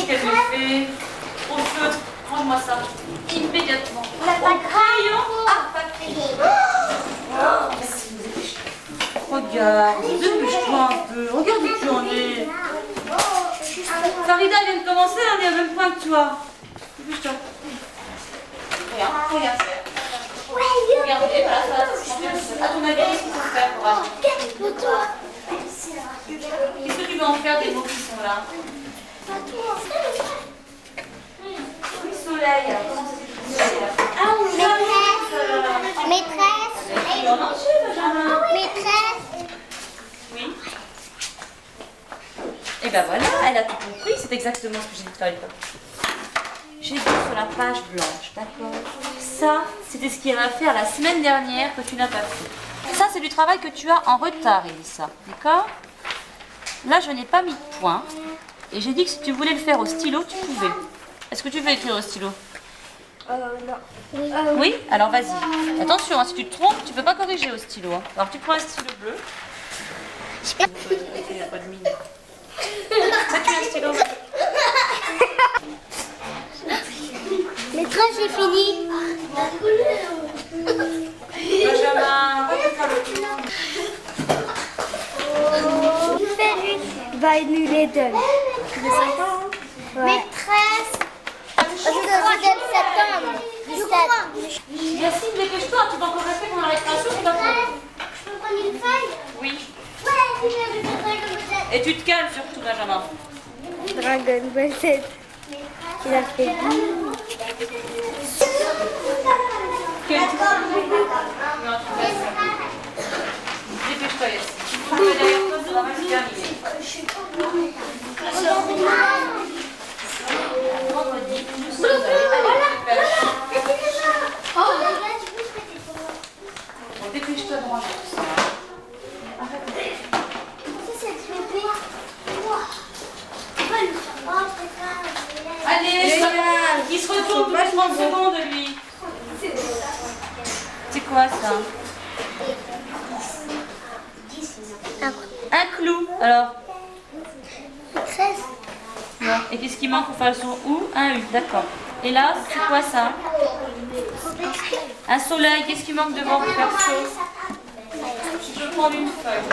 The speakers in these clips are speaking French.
Qu'est-ce qu'elle me fait? Au feutre, rends-moi ça. Immédiatement. On n'a pas de crayon. Ah, pas de crayon. Regarde, dépêche-toi un peu. Regarde où tu en es. Farida vient de commencer, on est au même point que toi. Dépêche-toi. Regarde faire. Regardez, voilà, ça. À ton avis, qu'est-ce qu'il faut faire pour apprendre? Qu'est-ce que tu veux en faire des mots qui sont là? Oui, soleil. Comment ça s'écrit soleil? Maîtresse. Maîtresse. Oui. Et ben voilà, elle a tout compris, c'est exactement ce que j'ai dit tout à l'heure. J'ai vu sur la page blanche, d'accord? Ça, c'était ce qu'elle va faire la semaine dernière que tu n'as pas fait. Ça, c'est du travail que tu as en retard, Elissa, d'accord? Là, je n'ai pas mis de point. Et j'ai dit que si tu voulais le faire au stylo, tu pouvais. Est-ce que tu veux écrire au stylo? Non. Oui? Alors vas-y. Attention, hein, si tu te trompes, tu ne peux pas corriger au stylo. Hein. Alors tu prends un stylo bleu. Il n'y a pas de mine. Ça, tu as un stylo. Maîtresse, j'ai fini. Benjamin, va te faire le tour. Va annuler deux. Maîtresse. Je donne septembre. 17. Yacine, dépêche-toi, tu vas encore rester pendant la récréation, tu vas prendre. Je peux prendre une feuille? Oui. Ouais, je vais faire Et tu te calmes surtout, Benjamin. Dragon Ball Z. Il a fait Dépêche-toi, Yacine. Tu vas derrière toi, ça va mal se terminer. Vendredi, nous sommes allés. Bon, dépêche-toi de ranger tout ça. Allez, il se retourne toutes les 30 secondes, lui. C'est quoi ça? Un clou. Alors? 13. Non. Et qu'est-ce qui manque pour faire le son ou? Un U, d'accord. Et là, c'est quoi ça? Un soleil. Qu'est-ce qui manque devant pour faire chaud? Je peux prendre une feuille.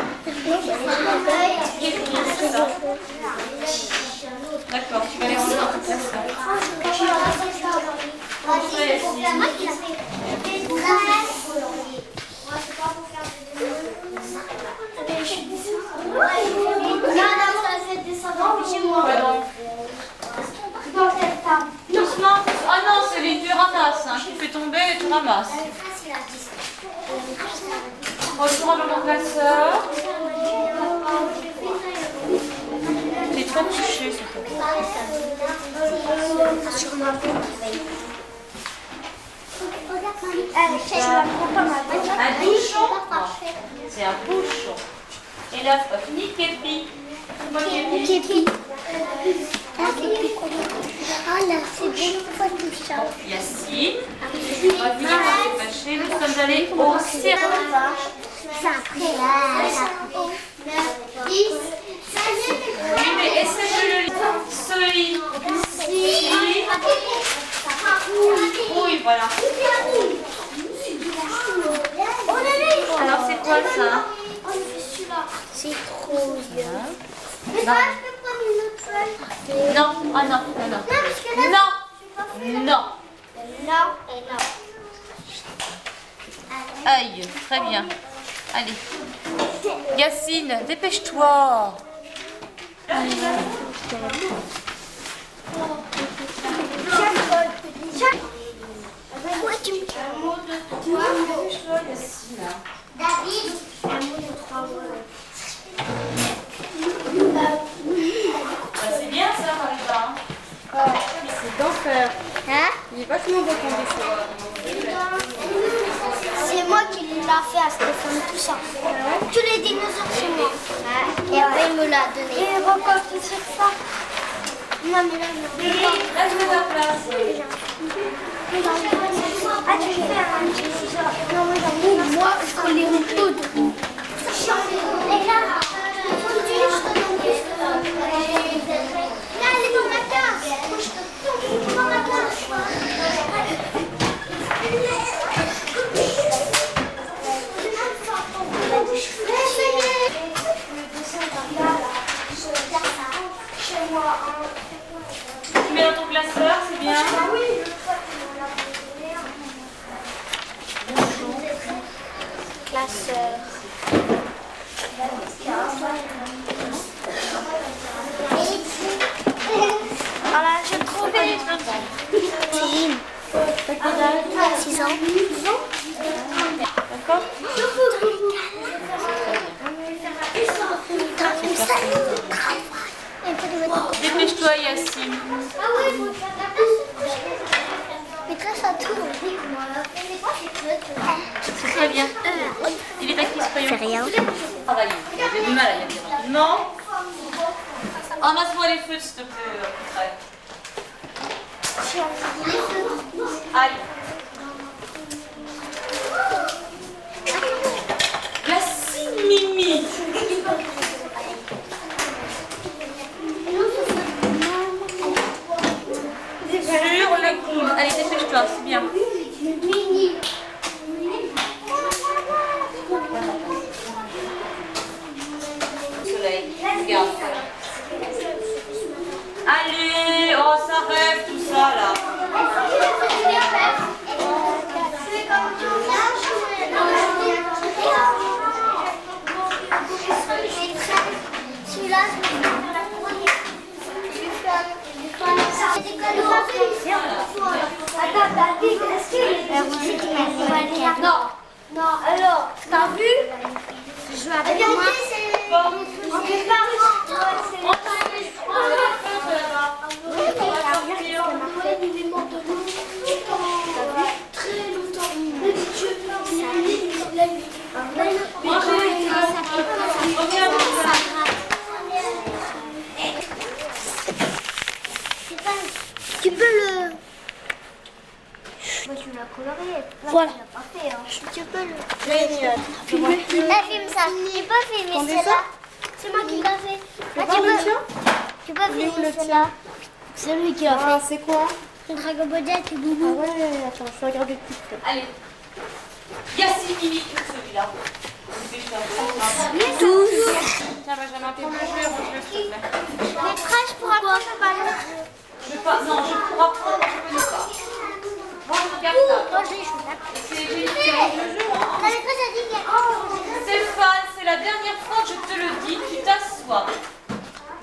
D'accord, tu vas les ranger dans toute la salle. Doucement. Ah non, Céline, tu ramasses. Hein. Tu fais tomber et tu ramasses. Retourne dans mon classeur. T'es trop touché, c'est tout. Un bouchon? C'est un bouchon. Et là, c'est pas fini, Képi. Képi. Ah là, c'est bon, tout ça. Yacine. On va finir par se fâcher. Nous sommes allés au cirque. Oui, mais essaie de le lire. Oui, voilà. Alors, c'est quoi ça? C'est trop bien. Mais Non. je peux prendre une autre feuille? Non, ah non, non, non. Non, parce que là, Non, non. non et non. Aïe, très bien. Allez. Yacine, dépêche-toi. Pourquoi tu me David, un mot de 3 mots. C'est bien ça, Farida. C'est d'enfer. Hein? Il est vachement beau ton dessin. C'est moi qui l'ai fait à Stéphane, tout ça. Tous les dinosaures, c'est moi. Et après, il me l'a donné. Et reporter sur ça. Non, mais là, non. Là, je mets ta place. Ah, tu fais un petit ciseau. Non, moi, je connais une toute. Et là, là, elle est dans ma case. Tu mets dans ton classeur, c'est bien. Classeur. Voilà, j'ai trouvé. Céline. T'as quel âge? 6 ans. D'accord? Dépêche-toi, Yacine. Ah ouais, il faut faire la maîtresse à tout. C'est très bien. Il est à qui ce crayon? C'est rien. Travailler. J'ai du mal à y aller rapidement. Ramasse-moi les feux, s'il te plaît. Aïe. Yacine, Mimi. Sur le coude. Allez, dépêche-toi, c'est bien. Soleil, regarde. Allez, oh, ça rêve tout ça là. Celui-là, je vais faire la première. Non, non, alors, t'as vu? Je joue avec moi. Tu peux le... Tu l'as coloré. Voilà. Tu peux le... Génial. Là, filme ça. Tu peux filmer celle-là. C'est moi qui l'ai fait. Là, tu peux filmer celle-là. C'est lui qui l'a Ah, fait. c'est quoi? Le Dragon Ball Z et Ah Boubou. ouais, attends, je vais regarder plus près. Allez. Yacine, Mimi, celui-là. Toujours. Tiens, Benjamin, fais bouger, range-le, s'il te plaît. Maîtresse pour apprendre le ballon. Je veux pas, non, je pourrais prendre, je veux pas. Moi, je regarde ça. Moi, je l'ai joué. C'est génial, le jeu, hein. La maîtresse a dit qu'il y a... Stéphane, c'est la dernière fois que je te le dis, tu t'assois.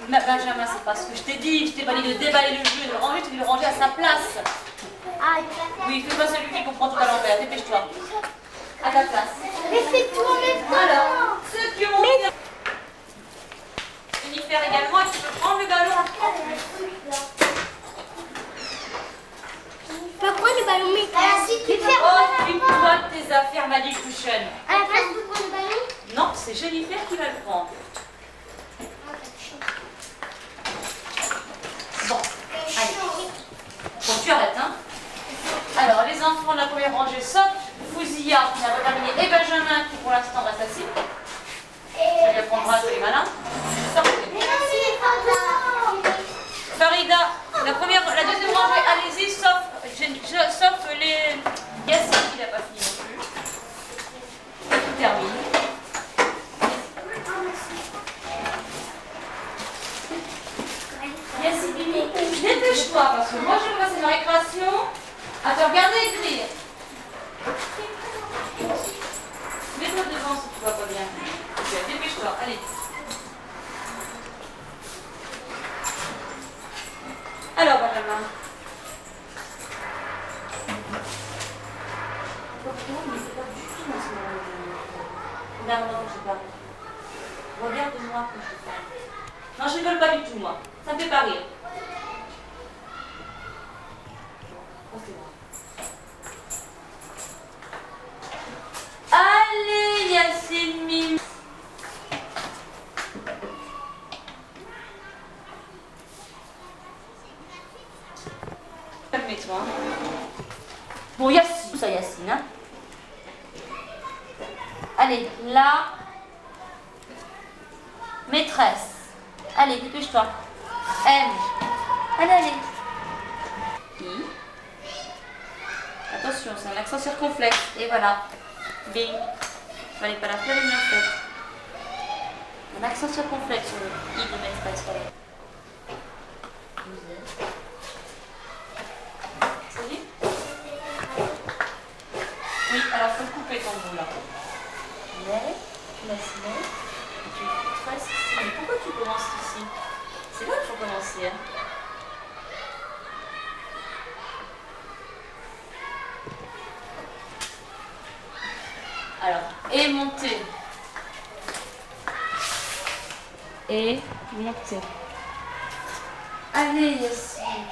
Benjamin, c'est pas ce que je t'ai dit. Je t'ai pas dit de déballer le jeu et de le ranger, tu dis de le ranger à sa place. Ah, Oui, fais pas celui qui comprend tout à l'envers, dépêche-toi. À ta place. mais fais tout en même temps. Alors, ceux qui ont envie Jennifer également, tu peux prendre le ballon en plus. Tu peux prendre le ballon, mais... si tu peux Occupe-toi de tes affaires, Magic Cushion. À la place, tu peux prendre le ballon. Non, c'est Jennifer qui va le prendre. Bon, allez. Bon, tu arrêtes, hein. Alors, les enfants de la première rangée sautent. Fouzia qui n'a pas terminé et Benjamin qui pour l'instant reste assis. Ça lui apprendra tous les malins. Sortez. Farida, la deuxième rangée, allez-y, sauf les... Yassine qui n'a pas fini non plus. Tout termine. Yassine, Mimi, dépêche-toi parce que moi je vais passer ma récréation à te regarder écrire. Mets-toi devant si tu vois pas bien. Ok, dépêche-toi, allez. Alors, Benjamin. Non, non, je sais pas. Regarde-moi quand je parle. Non, je rigole pas du tout, moi. Ça me fait pas rire. Oh, c'est moi. Allez, Yacine, Mimi. Calme-toi. Bon, Yacine, ça Yacine, hein. Allez, là. Maîtresse. Allez, dépêche-toi. M. Allez, allez. I. Attention, c'est un accent circonflexe. Et voilà. Bing. Fallait pas la faire, mais bien fait. Un accent circonflexe sur le I de maîtresse. Voilà. Ça y est? Oui, alors faut le couper ton bout là. Mais, tu laisses mais, tu traces ici. Mais pourquoi tu commences ici? C'est là qu'il faut commencer. Hein. Alors, et monter. Et monter. Allez, Yassine.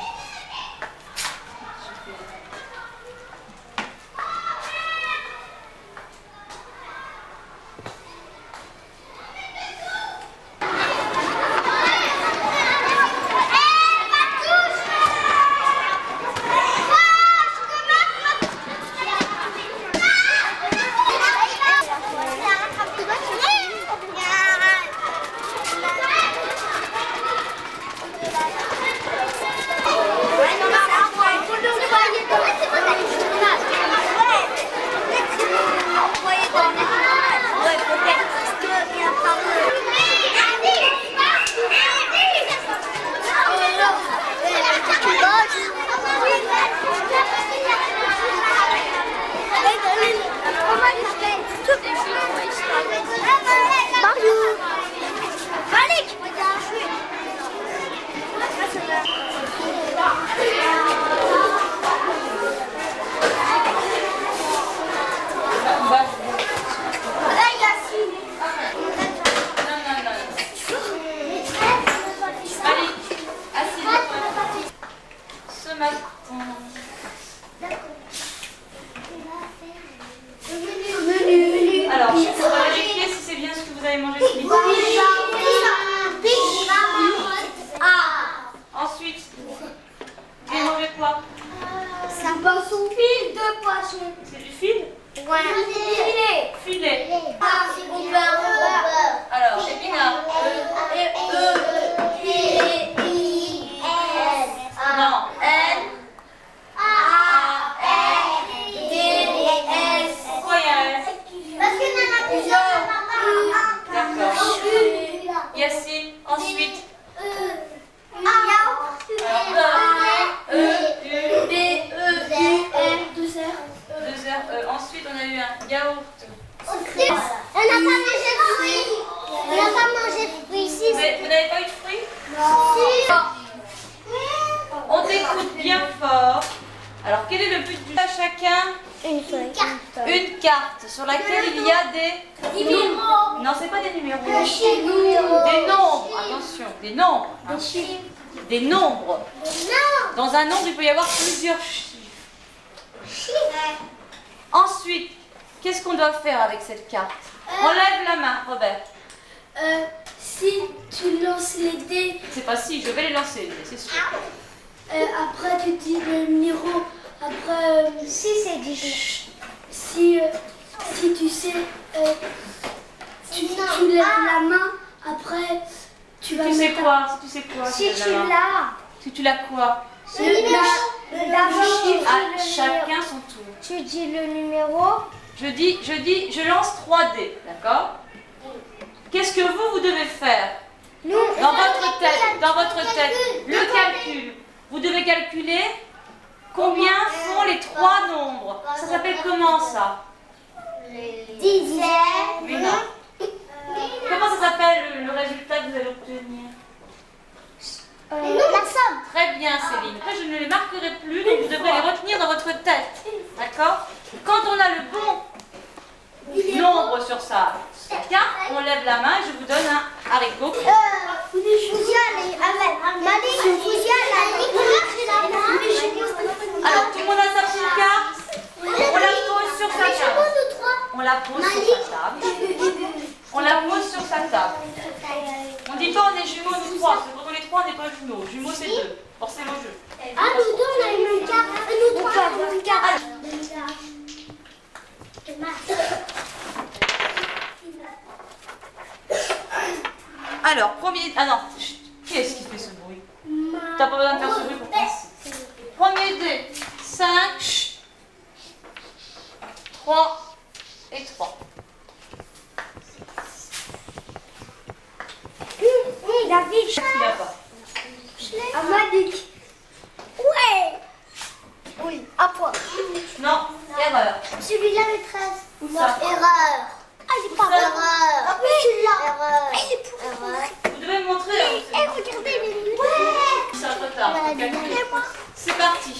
Alors, on va vérifier si c'est bien ce que vous avez mangé ce midi. Ensuite, vous avez mangé quoi? C'est un poisson. Fil de poisson. C'est du fil? Ouais. Filet. Filet. On beurre. Alors, épinard. Non. Pourquoi il y a un S? Parce qu'il y en a plusieurs. D'accord. Yassine, ensuite. Ensuite, on a eu un yaourt. On n'a pas mangé de fruits. On n'a pas mangé de fruits ici. Vous n'avez pas eu de fruits? Non. On t'écoute bien fort. Alors, quel est le but du jeu? À chacun une carte sur laquelle il y a des numéros. Non, c'est pas des numéros. Des Des nombres. Attention, des nombres. Hein. Des nombres. Non. Dans un nombre, il peut y avoir plusieurs chiffres. Ensuite, qu'est-ce qu'on doit faire avec cette carte? Enlève la main, Robert. Si tu lances les dés, C'est pas si, je vais les lancer, c'est sûr. après tu dis le numéro, après Si c'est dit. si tu sais, tu lèves la main, après tu vas Tu sais mettre quoi? Si tu sais quoi? Si tu tu lèves la main. l'as. Si tu l'as quoi? À chacun son tour. Tu dis le numéro. Je lance 3 dés, d'accord? Qu'est-ce que vous devez faire? Nous. Dans votre tête, le calcul. Vous devez calculer combien font les 3 nombres. Ça s'appelle comment ça? Dizaine. Mais non. Comment ça s'appelle le résultat que vous allez obtenir? La somme. Très bien, Céline. Après, je ne les marquerai plus, donc vous devrez les retenir dans votre tête. D'accord? Quand on a le bon nombre sur sa carte, on lève la main et je vous donne un haricot. Alors, tout le monde a sa petite carte. On la pose sur sa table. On la pose sur sa table. On la pose sur sa table. On dit pas on est jumeaux nous trois, parce que quand on est trois, on n'est pas jumeaux. Jumeaux c'est 2. Forcez le jeu. Ah, nous deux, on a une même carte. Nous trois, on a une carte. Alors, premier. Ah non, chut. Qui est-ce qui fait ce bruit? T'as pas besoin de faire ce bruit pour passer. Premier dé. 5, 3 et 3. David, Il a pas. Magique. Ouais. Oui, à point. Non, erreur. Celui-là, maîtresse. Non, Ça. erreur. Ah, il est pas Ça. erreur. Ah, mais celui-là. Erreur. Il est pour erreur. Vous devez me montrer. Hein, Eh, regardez, il est ouais. c'est un peu tard. faut calculer. Et moi. C'est parti.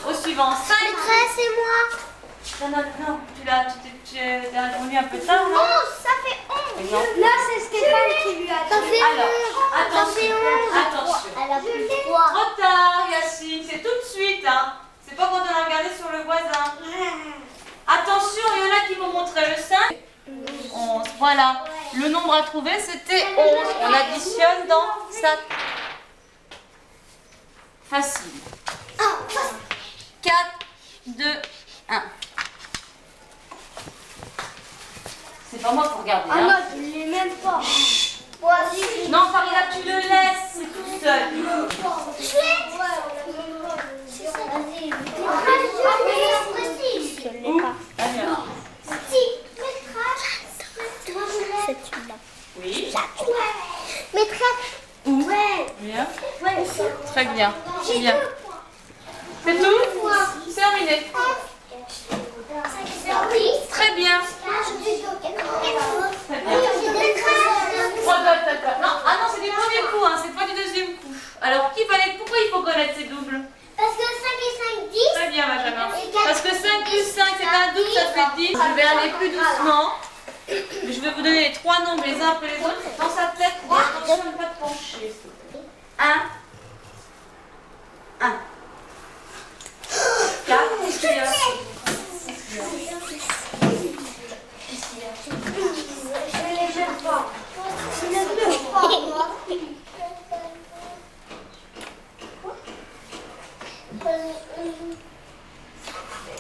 Au suivant. 5. Maîtresse et moi. Non, non, non. Tu as répondu un peu tard, non? 11, ça fait 11. Non. Là, c'est Stéphane qui lui a Ça dit. fait Alors, 11. Ça fait attention. 11. Attention. Elle a fait 3. Trop tard, Yacine. C'est tout de suite, hein. C'est pas quand on a regardé sur le voisin. Attention, il y en a qui vont montrer le 5. 11. Voilà. Le nombre à trouver, c'était 11. On additionne dans ça. Facile. 4, 2, 1. C'est pas moi pour regarder. Ah Hein. non, je ne l'ai même pas. Voici. Non, Farida, tu le laisses. C'est tout seul. Où? Alors. Oui. Maîtresse. Bien. Très bien. Bien. C'est tout? C'est terminé. Très bien. Non, ah non, c'est du premier coup, hein, c'est pas du deuxième coup. Alors, pourquoi il faut connaître ces doubles? Parce que 5 et 5, 10. Très bien, Benjamin. Parce que 5 plus 5, c'est un double, ça fait 10. Je vais aller plus doucement. Je vais vous donner les 3 nombres les uns après les autres. Dans sa tête, et attention de ne pas te pencher. 1. 1. 4. Qu'est-ce qu'il y a?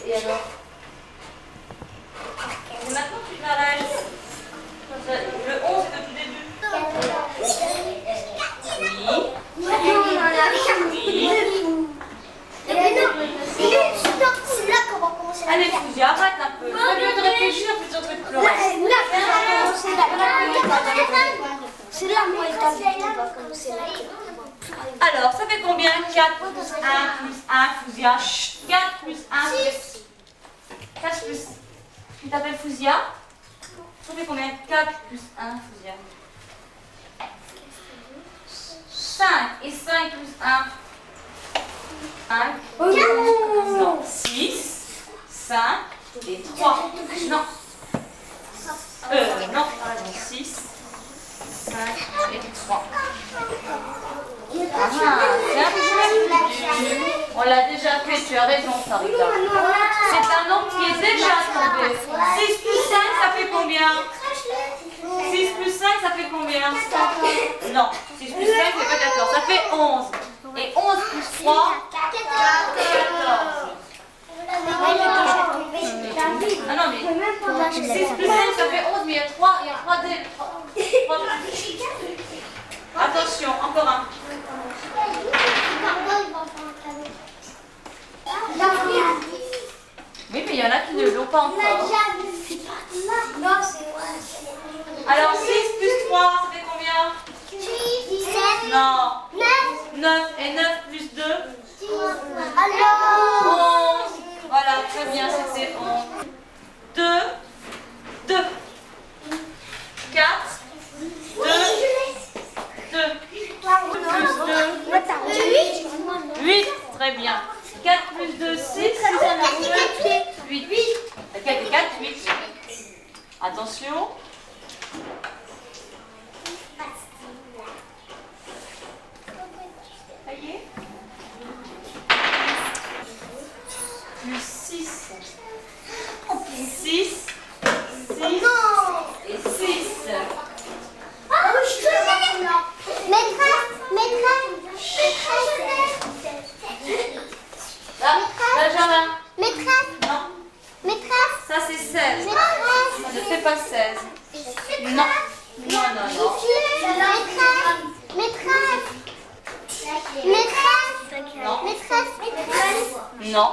Et alors? Et maintenant tu t'arrêtes. Le 11 est depuis le début. Allez, Fouzi, arrête un peu. Au lieu de réfléchir plutôt que de pleurer. C'est là, moi, il va commencer là. Alors, ça fait combien? 4 plus 1 plus 1, Fouzia. 4 plus 1, 4 plus... Tu t'appelles Fouzia? Ça fait combien? 4 plus 1, Fouzia. 5 et 5 plus 1. 5. Non, 6, 5 et 3. Non. Non, pardon, 6, 5 et 3. Ah, c'est un peu dur. On l'a déjà fait, tu as raison, Farida. C'est un nombre qui est déjà tombé. 6 plus 5, ça fait combien? 6 plus 5, ça fait combien? Non, 6 plus 5, c'est pas 14, ça fait 11. Et 11 plus 3, 14. Ah non, mais 6 plus 5, ça fait 11, mais il y a 3 dés. Attention, encore un. Oui, mais il y en a qui ne l'ont pas encore. Alors 6 plus 3, ça fait combien? Non. 9 et 9 plus 2. 11. Voilà, très bien, c'était 11. 2, 2, 4, 2, 2, plus 2, 8, très bien. 4 plus 2, 6, 8. 4 et 4, 8. Attention. Ça y est. Plus 6. 6, 6 et 6. Là, Benjamin. Non. Ça c'est 16. Ça ne fait pas 16. Non. Non, non, non. Non. Non.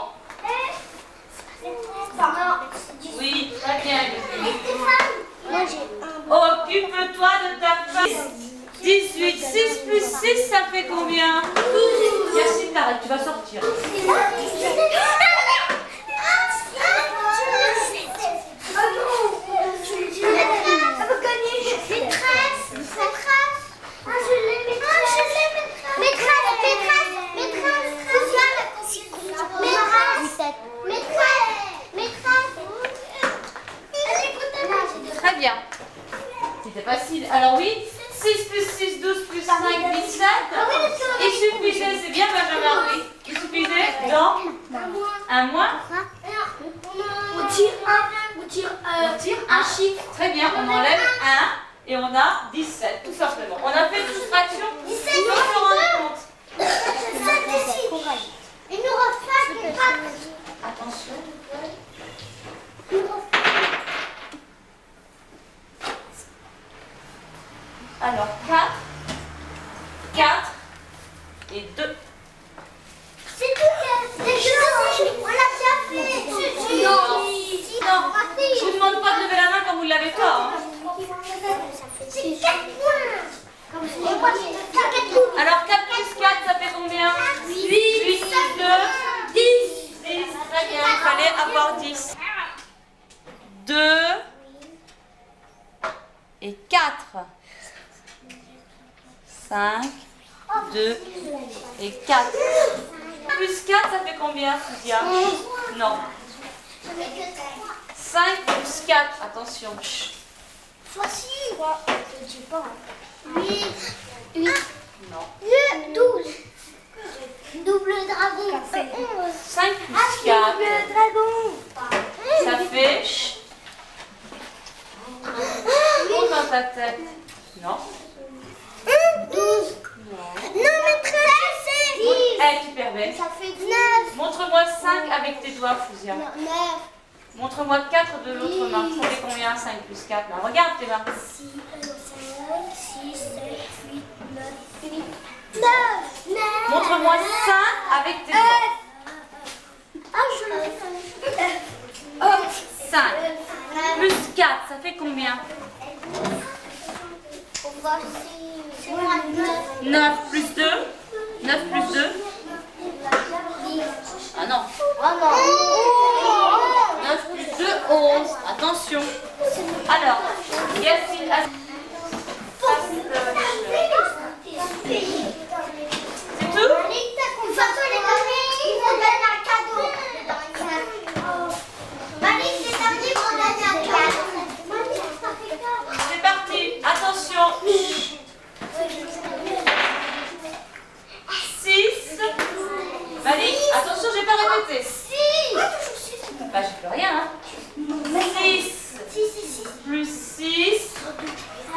Oui, très bien. Occupe-toi de ta femme. 18. 6 plus 6, ça fait combien? 12. Yacine, t'arrêtes, tu vas sortir. Très bien. C'était facile. Alors oui, 6 plus 6, 12 plus 5, 17. Il suffisait, c'est bien Benjamin, oui. Il suffisait dans un moins. On tire un chiffre. Très bien, on enlève 1 et on a 17, tout simplement. On a fait une soustraction. Il faut se rendre compte. Il nous refait 4. Attention. Alors 4 et 2. C'est tout. On l'a déjà fait. Non, je vous demande pas de lever la main quand vous ne l'avez pas. Hein. C'est 4 points. Alors 4 plus 4, ça fait combien? 8 plus 2, 10. 10, très bien, il fallait avoir 10. 2 et 4. 5, 2 et 4. Plus 4, ça fait combien, Soudia? Non. 5 plus 4, attention. Voici. 8. Non. 12. Double dragon. 5 plus 4, dragon. ça fait... Monte dans ta tête. Non. 12. Non. Non, mais 13, c'est 10. Eh, tu permets. Ça fait 9. Montre-moi 5 avec tes doigts, Fouzia. 9. Montre-moi 4 de l'autre main. Ça fait combien 5 plus 4 là? Regarde tes mains. 6, 7, 8, 9, 8, 9. Montre-moi 5 avec tes doigts. Ah, je l'ai 5 plus 4, ça fait combien? C'est moi 9. 9 plus 2. 9 plus 2. Ah non. Oh non. 9 plus 2, 11. Attention. Alors, Yacine. C'est tout? C'est parti. Attention. 6. Malik, attention, j'ai pas répété. Bah, j'ai plus rien. Hein. 6 plus 6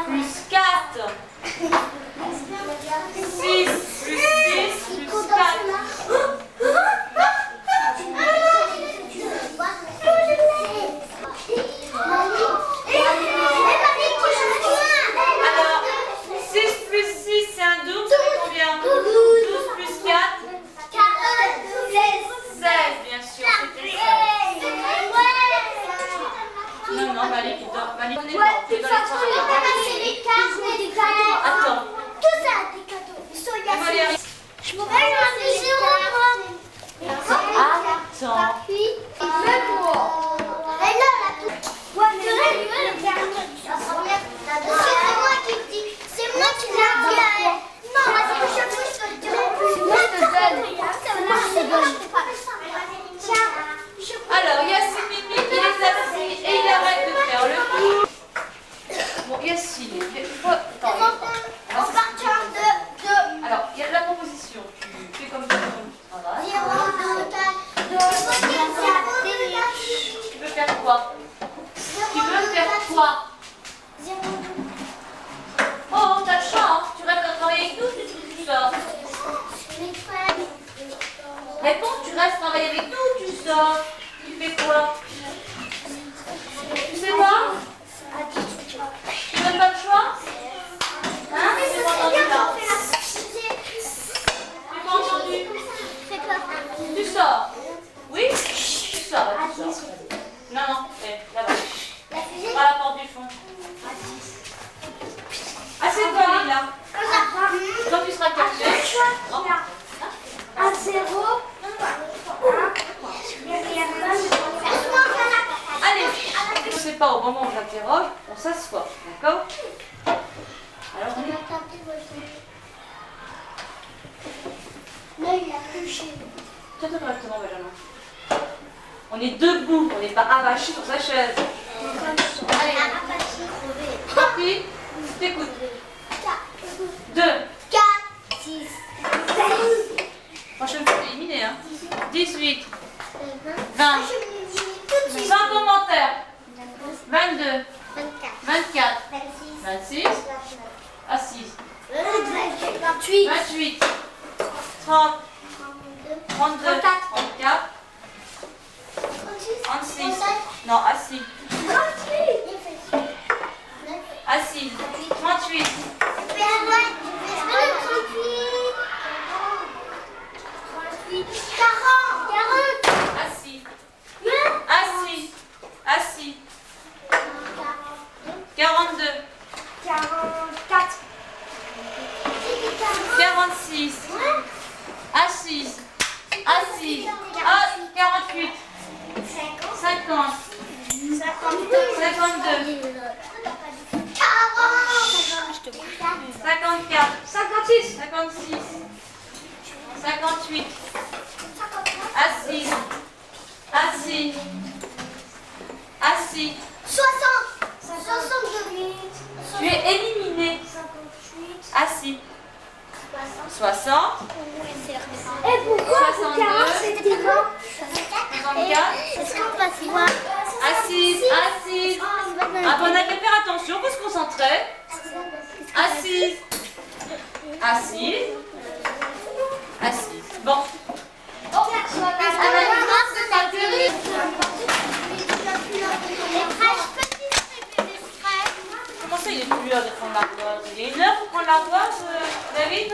plus 4. 6 plus 6 plus 4. Alors, 6 plus 6, c'est un double, ça fait combien? 12 plus 4, 16, bien sûr, c'était 16. Non, non, Malik, il dort. Malik, on est mort, tu es dans les toilettes. Attends. On va aller arriver. Attends. C'est moi qui l'ai dit. Non, Alors, Yacine Mimi, il est assis et il arrête de faire le tour. Bon, Yacine, il faut... Attends, alors, il y a de la proposition. Tu fais comme ça. Voilà. Tu veux faire quoi? Tu veux faire quoi? Oh, t'as le choix, hein. Tu restes à travailler avec nous, tu sors. Réponds, tu restes travailler avec nous, tu sors. Tu fais quoi? Tu sais pas? Tu donnes pas le choix? Hein? J'ai pas entendu là. J'ai pas entendu. Tu sors? Oui? Tu sors, là, tu sors. Non, non, là-bas. À la porte du fond. Assieds-toi, Lila. Là, il a couché. Tiens-toi correctement, Benjamin. On est debout, on n'est pas avachi sur sa chaise. Allez, parti. T'écoutes. 2. 4, 6, 7. Prochaine fois, t'es éliminé, hein. 18. 20. Ah, je me dis tout de suite. Sans commentaire. 22. 24, 24. 26, 26. Assise. 28, 28. 30. 32. 34. 34. 36. Non, assis. 38. Assis. 38. Assis. Assis. Assis. 42. 46. Assise. Assise. Ah, 48. 50. 52. 54. 56. 56. 58. Assis. Assis. Assis. 60. Tu es éliminé. 58. Assis. 60. Et pourquoi 62. c'était quand 64. Est-ce qu'on passe quoi Assise. Assise. Ah, bon, on a qu'à faire attention, faut se concentrer. Assise. Assise. Assise. Bon. Comment ça, il est plus l'heure de prendre l'ardoise? Il est une heure pour prendre l'ardoise, David?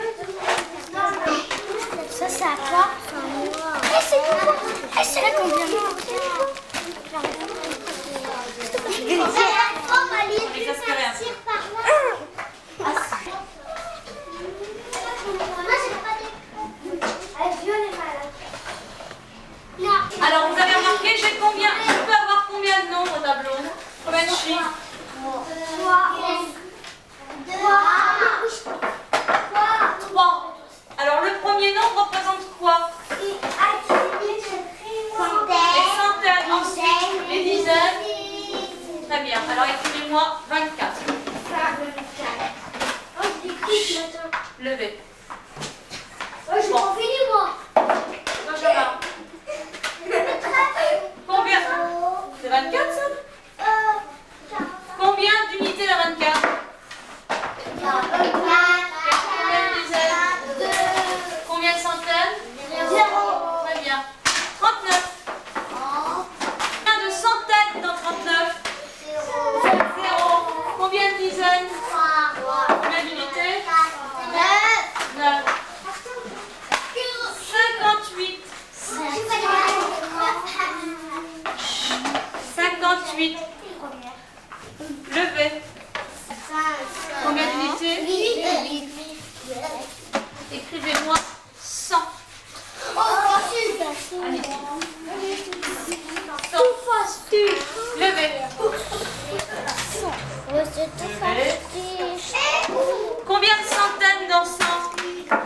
Ça, c'est à toi. Et c'est quoi? Et c'est là qu'on vient de Alors, vous avez remarqué, j'ai combien? Je peux avoir combien de nombres au tableau? Combien de chiffres? 3. Alors, le premier nombre représente quoi? Les centaines, ensuite les dizaines. Très bien. Alors, écrivez-moi 24. Levez. Benjamin. Combien? C'est 24 ça? Combien d'unités la 24? Combien de dizaines? Combien de centaines? Très bien. 39. Combien de centaines dans 39? 0. Combien de dizaines? Combien d'unités? 9. 58. 58. Levez. Combien d'unités? Écrivez-moi 100. Allez. 100. Levez. Combien de centaines dans 100?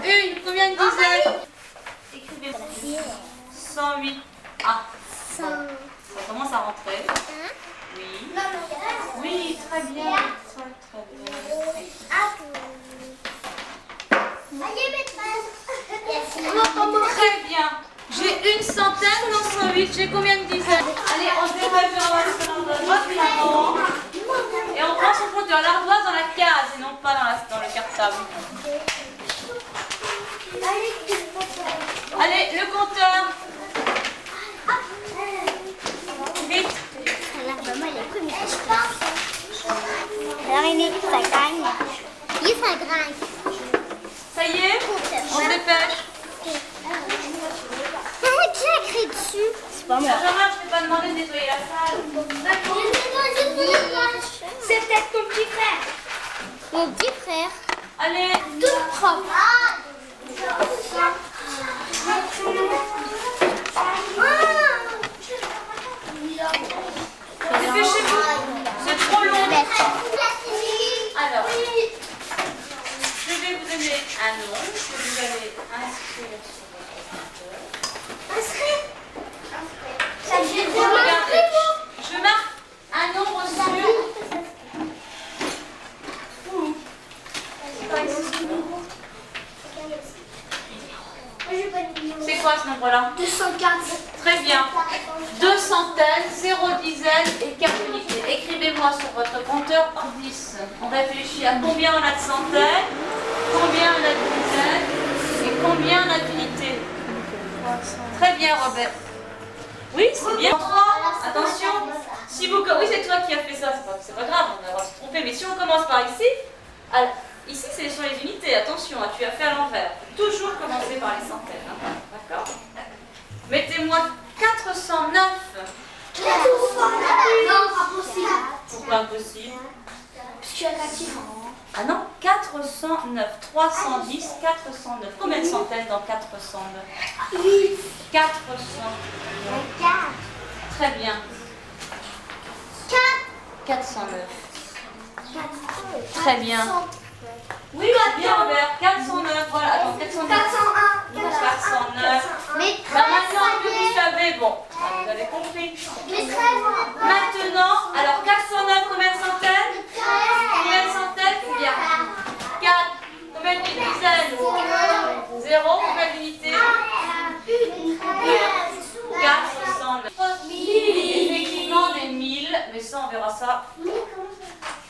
Une. Combien de dizaines? Écrivez 108. Ah, ça commence à rentrer. Oui. Oui, très bien. Très bien. Très bien. J'ai une centaine dans 108. J'ai combien de dizaines? Allez, on se dépêche de ramasser l'ardoise maintenant. Et on prend son compteur. L'ardoise dans la case et non pas dans le cartable. Allez, le compteur. Vite. Alors, ça gagne. Oui, ça gagne. Ça y est, on se dépêche. Qui a écrit dessus? C'est pas moi. Benjamin, je t'ai pas demandé de nettoyer la salle. C'est peut-être ton petit frère. Mon petit frère. Allez. Tout propre. Dépêchez-vous. C'est trop long. Alors, je vais vous donner un nom que vous allez inscrire sur C'est quoi ce nombre-là? 204. Très bien. 2 centaines, 0 dizaines et 4 unités. Écrivez-moi sur votre compteur par 10. On réfléchit à combien on a de centaines, combien on a de dizaines et combien on a d'unités. Très bien, Robert. Oui, c'est bien. 3, attention. Si vous... Oui, c'est toi qui as fait ça, c'est pas grave, on va se tromper. Mais si on commence par ici, ici c'est sur les unités, attention, tu as fait à l'envers. Toujours commencer par les centaines, hein. D'accord? Mettez-moi 409. 409. Non, impossible. Pourquoi impossible? Parce qu'il y a l'actif. Ah non, 409, 310, 409. Combien de centaines dans 409? 8. 400. Très bien. 409. Très bien. Oui, bien Robert. 409, voilà. Attends, 409. 401. 409. Mais Bah, maintenant que vous savez, bon, vous avez compris. Mais 13. Maintenant, alors 409, combien de centaines? Combien de centaines? Bien. 4. Combien de dizaines? 0. Combien d'unités? 409. Effectivement des 1000, mais ça on verra ça.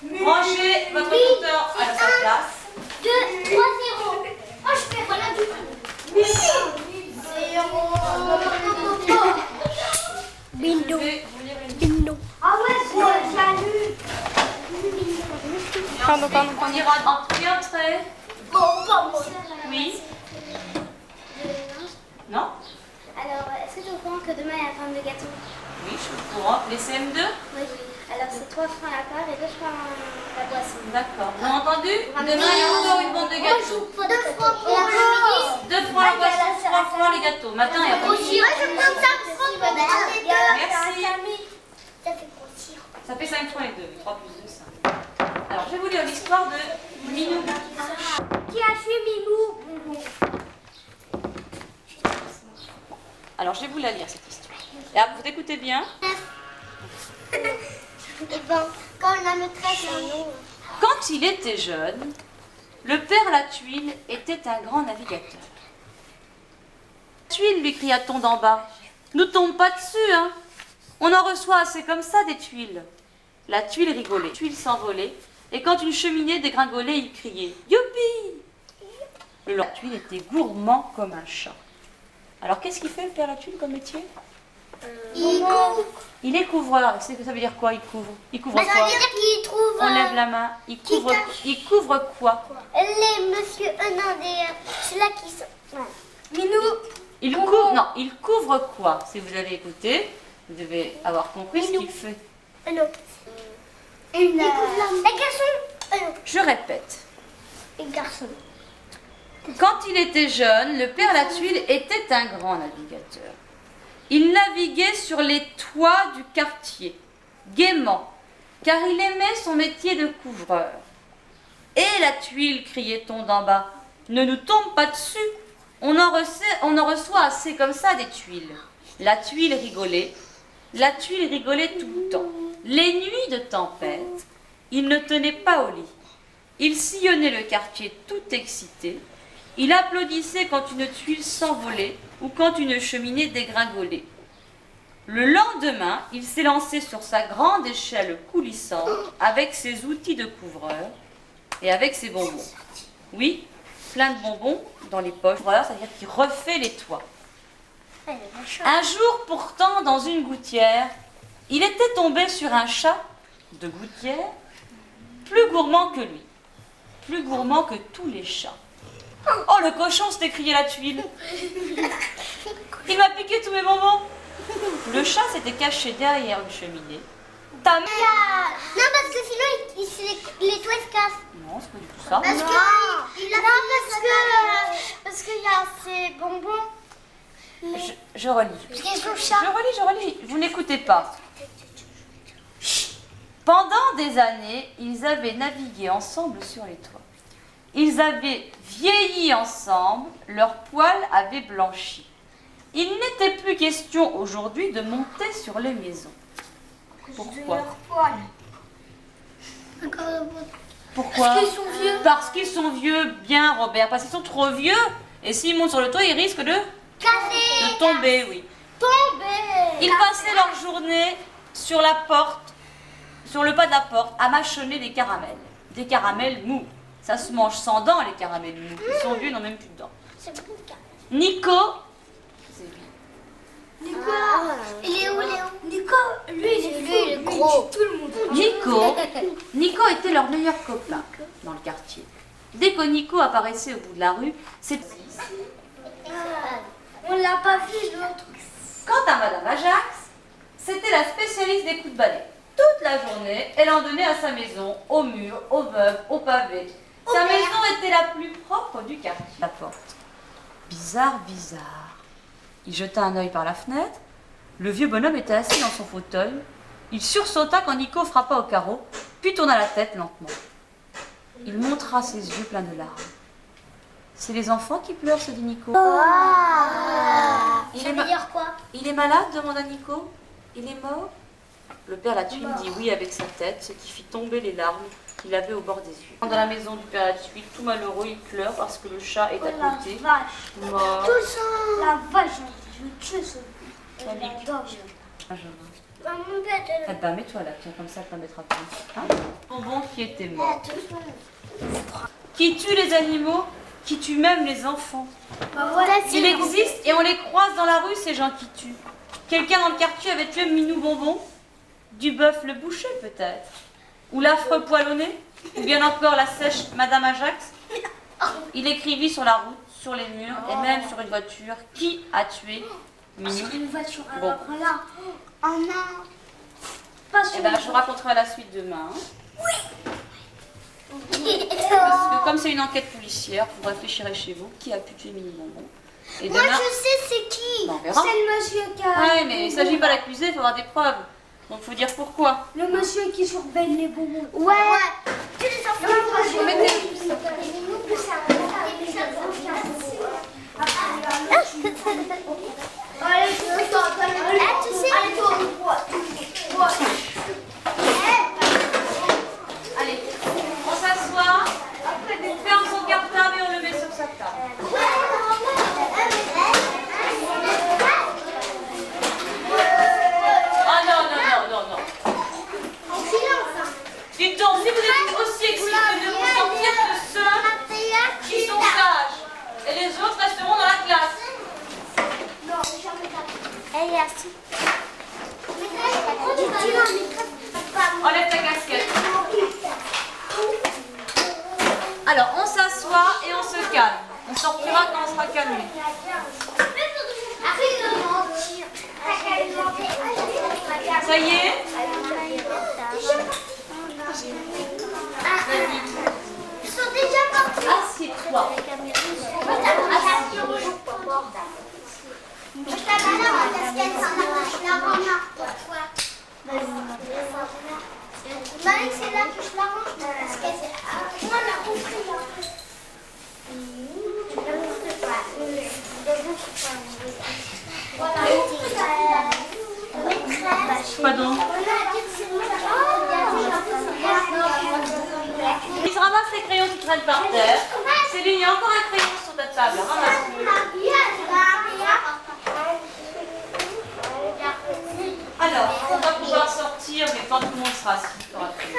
Branchez votre compteur à sa place. 2, 3, 0. Oh, je fais rien du tout. 0. Bindo. Ah ouais, j'ai lu. On ira en entrée. Bon, pas moi. Oui. Non? Alors, est-ce que tu es au courant que demain il y a un de gâteau? Oui, je suis au courant. Les CM2? Oui. Alors, c'est 3 francs la part et 2 francs la boisson. D'accord. Vous avez entendu? Demain, il y a encore une bande de gâteaux. 2 francs pour l'après-midi. 2 francs la boisson, 3 francs les gâteaux. Matin, il y a pas de... Aussi, moi je prends 5 francs pour Merci. Ça fait grossir. Ça fait 5 francs les deux. 3 plus 2, 5. Alors, je vais vous lire l'histoire de Minou. Qui a tué Mimou? Alors, je vais vous la lire, cette histoire. Et après, vous écoutez bien. Et ben, quand la maîtresse a nous. Quand il était jeune, le père Latuile était un grand navigateur. Tuile, lui cria-t-on d'en bas. Nous tombe pas dessus, hein. On en reçoit assez comme ça des tuiles. La tuile rigolait, la tuile s'envolait, et quand une cheminée dégringolait, il criait « Youpi !» La tuile était gourmand comme un chat. Alors qu'est-ce qu'il fait le père Latuile comme métier? Il couvre. Il est couvreur. Ça veut dire quoi, il couvre? Il couvre Ça veut quoi? dire qu'il trouve. On lève la main. Il couvre quoi? Les monsieur. Non, c'est là qui sont. Ouais. Minou. Il couvre, non, il couvre quoi? Si vous avez écouté, vous devez avoir compris ce qu'il fait. Non. Il couvre la garçon. Je répète. Les garçons. Quand il était jeune, le père Latuile était un grand navigateur. Il naviguait sur les toits du quartier, gaiement, car il aimait son métier de couvreur. « Et la tuile, criait-on d'en bas, ne nous tombe pas dessus, on en reçoit assez comme ça des tuiles. » La tuile rigolait tout le temps. Les nuits de tempête, il ne tenait pas au lit. Il sillonnait le quartier tout excité. Il applaudissait quand une tuile s'envolait ou quand une cheminée dégringolait. Le lendemain, il s'est lancé sur sa grande échelle coulissante avec ses outils de couvreur et avec ses bonbons. Oui, plein de bonbons dans les poches. C'est-à-dire qu'il refait les toits. Un jour pourtant, dans une gouttière, il était tombé sur un chat de gouttière plus gourmand que lui, plus gourmand que tous les chats. Oh, le cochon, s'est écrié la tuile. Il m'a piqué tous mes bonbons. Le chat s'était caché derrière une cheminée. Ta mère... Non, parce que sinon, les toits se cassent. Non, c'est pas du tout ça. Parce qu'il y a ces bonbons. Je relis. Je relis. Vous n'écoutez pas. Pendant des années, ils avaient navigué ensemble sur les toits. Ils avaient vieilli ensemble, leurs poils avaient blanchi. Il n'était plus question aujourd'hui de monter sur les maisons. Pourquoi? Pourquoi? Parce qu'ils sont vieux. Parce qu'ils sont vieux, bien Robert, parce qu'ils sont trop vieux Et s'ils montent sur le toit, ils risquent de Casser. tomber, oui. Tomber. Ils passaient leur journée sur la porte, sur le pas de la porte, à mâchonner des caramels. Des caramels mous. Ça se mange sans dents, les caramels mous. Ils sont vieux, ils n'ont même plus de dents. C'est bon, Nico, c'est lui. Nicolas. Il est où, Léo? Nico, lui, il est gros. Tout le monde. Nico était leur meilleur copain dans le quartier. Dès que Nico apparaissait au bout de la rue, c'était... On l'a pas vu, l'autre. Quant à Madame Ajax, c'était la spécialiste des coups de balai. Toute la journée, elle en donnait à sa maison, aux murs, aux meubles, aux pavés. Sa maison était la plus propre du quartier. La porte. Bizarre, bizarre. Il jeta un œil par la fenêtre. Le vieux bonhomme était assis dans son fauteuil. Il sursauta quand Nico frappa au carreau, puis tourna la tête lentement. Il montra ses yeux pleins de larmes. C'est les enfants qui pleurent, se dit Nico. Ça veut dire quoi? Il est malade, demanda Nico. Il est mort? Le père Latuile dit oui avec sa tête, ce qui fit tomber les larmes qu'il avait au bord des yeux. Dans la maison du père Latuile, tout malheureux, il pleure parce que le chat est à côté. Mort. Tout ça. La vache, je veux tuer ce. Benjamin. Mon père, Eh ben, mets-toi là, tiens, comme ça, elle permettra pas. Hein? Bonbon qui était mort. Qui tue les animaux, qui tue même les enfants. Il existe et on les croise dans la rue, ces gens qui tuent. Quelqu'un dans le quartier avait tué Minou Bonbon, du bœuf le boucher peut-être, ou l'affreux poilonné, ou bien encore la sèche Madame Ajax. Il écrivit sur la route, sur les murs et même sur une voiture qui a tué Minou. Sur une voiture, Bon. alors là. Oh non. Pas sur Eh ben, je vous raconterai la suite demain. Hein. Parce que comme c'est une enquête policière, vous réfléchirez chez vous qui a pu tuer Minou Bonbon. Et Moi, demain, je sais c'est qui. on verra. C'est le monsieur qui a... Ouais, mais il ne s'agit pas d'accuser, il faut avoir des preuves. Donc il faut dire pourquoi. Le monsieur qui surveille les bonbons. Ouais. Tous les enfants. Allez, on s'assoit, on ferme son cartable et on le met sur sa table. Ah non, non, non, non, non. Dites donc, si vous êtes aussi excité de vous sentir que ceux qui sont sages et les autres resteront dans la classe. Elle est assise. Enlève ta casquette. Alors, on s'assoit et on se calme. On sortira quand on sera calmé. Ça y est? Ils sont déjà partis. Assieds-toi. Marie, c'est là que je la range parce que c'est... Moi, la compris là. Voilà. Quoi donc? Il se ramasse les crayons qui traînent par terre. Céline, il y a encore un crayon sur ta table. Ramasse-le. Alors, on va pouvoir sortir, mais quand tout le monde sera assis. tu auras fait.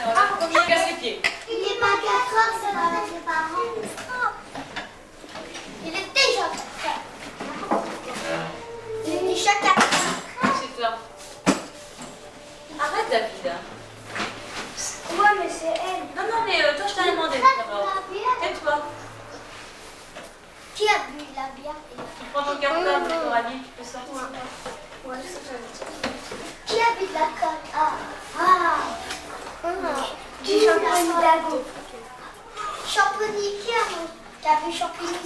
Alors, là, faut qu'on casse les pieds. Il n'est pas 4 heures, ça va avec les parents. Il est déjà 4 heures. Il est déjà 4 heures. C'est toi. Arrête, David. Ouais, mais c'est elle. Non, non, mais toi, je t'ai demandé d'abord. Tais-toi. Qui a bu la bière? Tu prends ton cartable, Coralie, tu peux sortir. Ouais, qui a bu de la colle? Du champignon. Champignon, qui a bu champignon,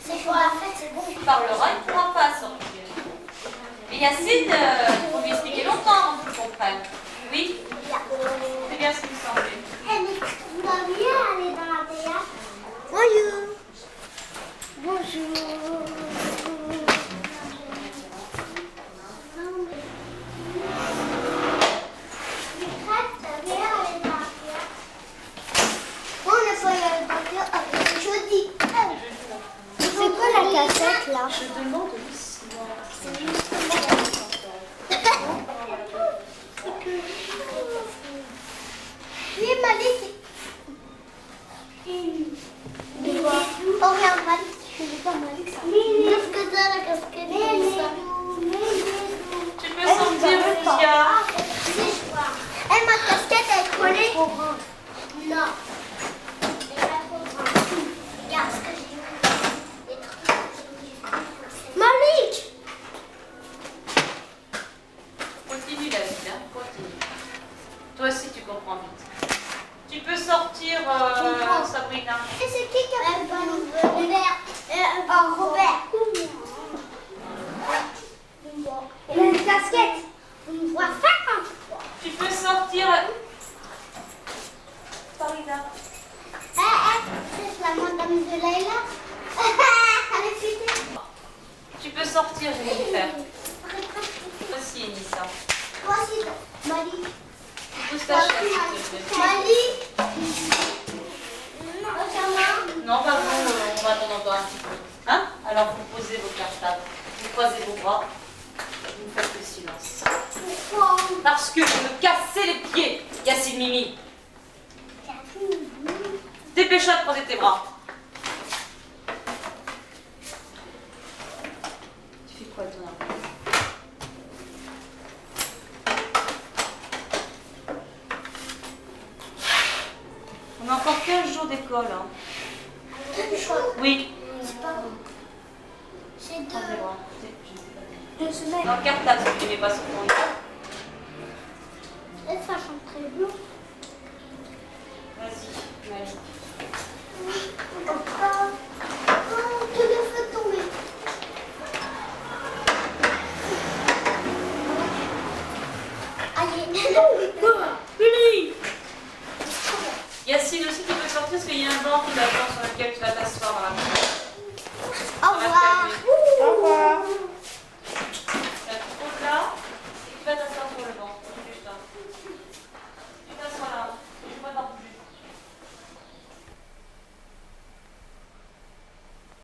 c'est pour la fête, c'est bon. Il parlera, il ne pourra pas sortir. Et Yacine, il faut lui expliquer longtemps avant qu'il comprenne. Oui, c'est bien ce qui me semblait. Vous allez bien aller dans la théâtre? Bonjour. Bonjour. Malik. Oh, regarde Malik. Je vais pas Malik ça. Qu'est-ce que t'as la casquette? Tu peux sortir, Lucia. Eh, ma casquette elle est collée. Non. Regarde ce que j'ai. Malik. Continue la vie, hein. Continue. Toi aussi, tu comprends vite. Tu peux sortir, Sabrina. Et c'est qui a fait le Robert. Robert. Il a une casquette. On voit 53. Tu peux sortir. Sabrina. C'est la madame de Laïla. Elle est futée. Tu peux sortir, Jennifer. Aussi, Nissa. Toi aussi, Malik. Pousse ta chaise, s'il te plaît. Malik. Non, bah vous, on va attendre encore un petit peu. Hein? Alors, vous posez vos cartables. Vous croisez vos bras. Vous faites le silence. Pourquoi? Parce que vous me cassez les pieds, Yacine Mimi. Dépêche-toi de croiser tes bras. Tu fais quoi, toi? On a encore 15 jours d'école. Hein. Oui. C'est pas bon. C'est Croise les deux. bras. Deux semaines. Non, cartable, si tu mets pas sur ton lit. Laisse ça chanter bleu. Vas-y, Malik. Tu le fais tomber. Allez.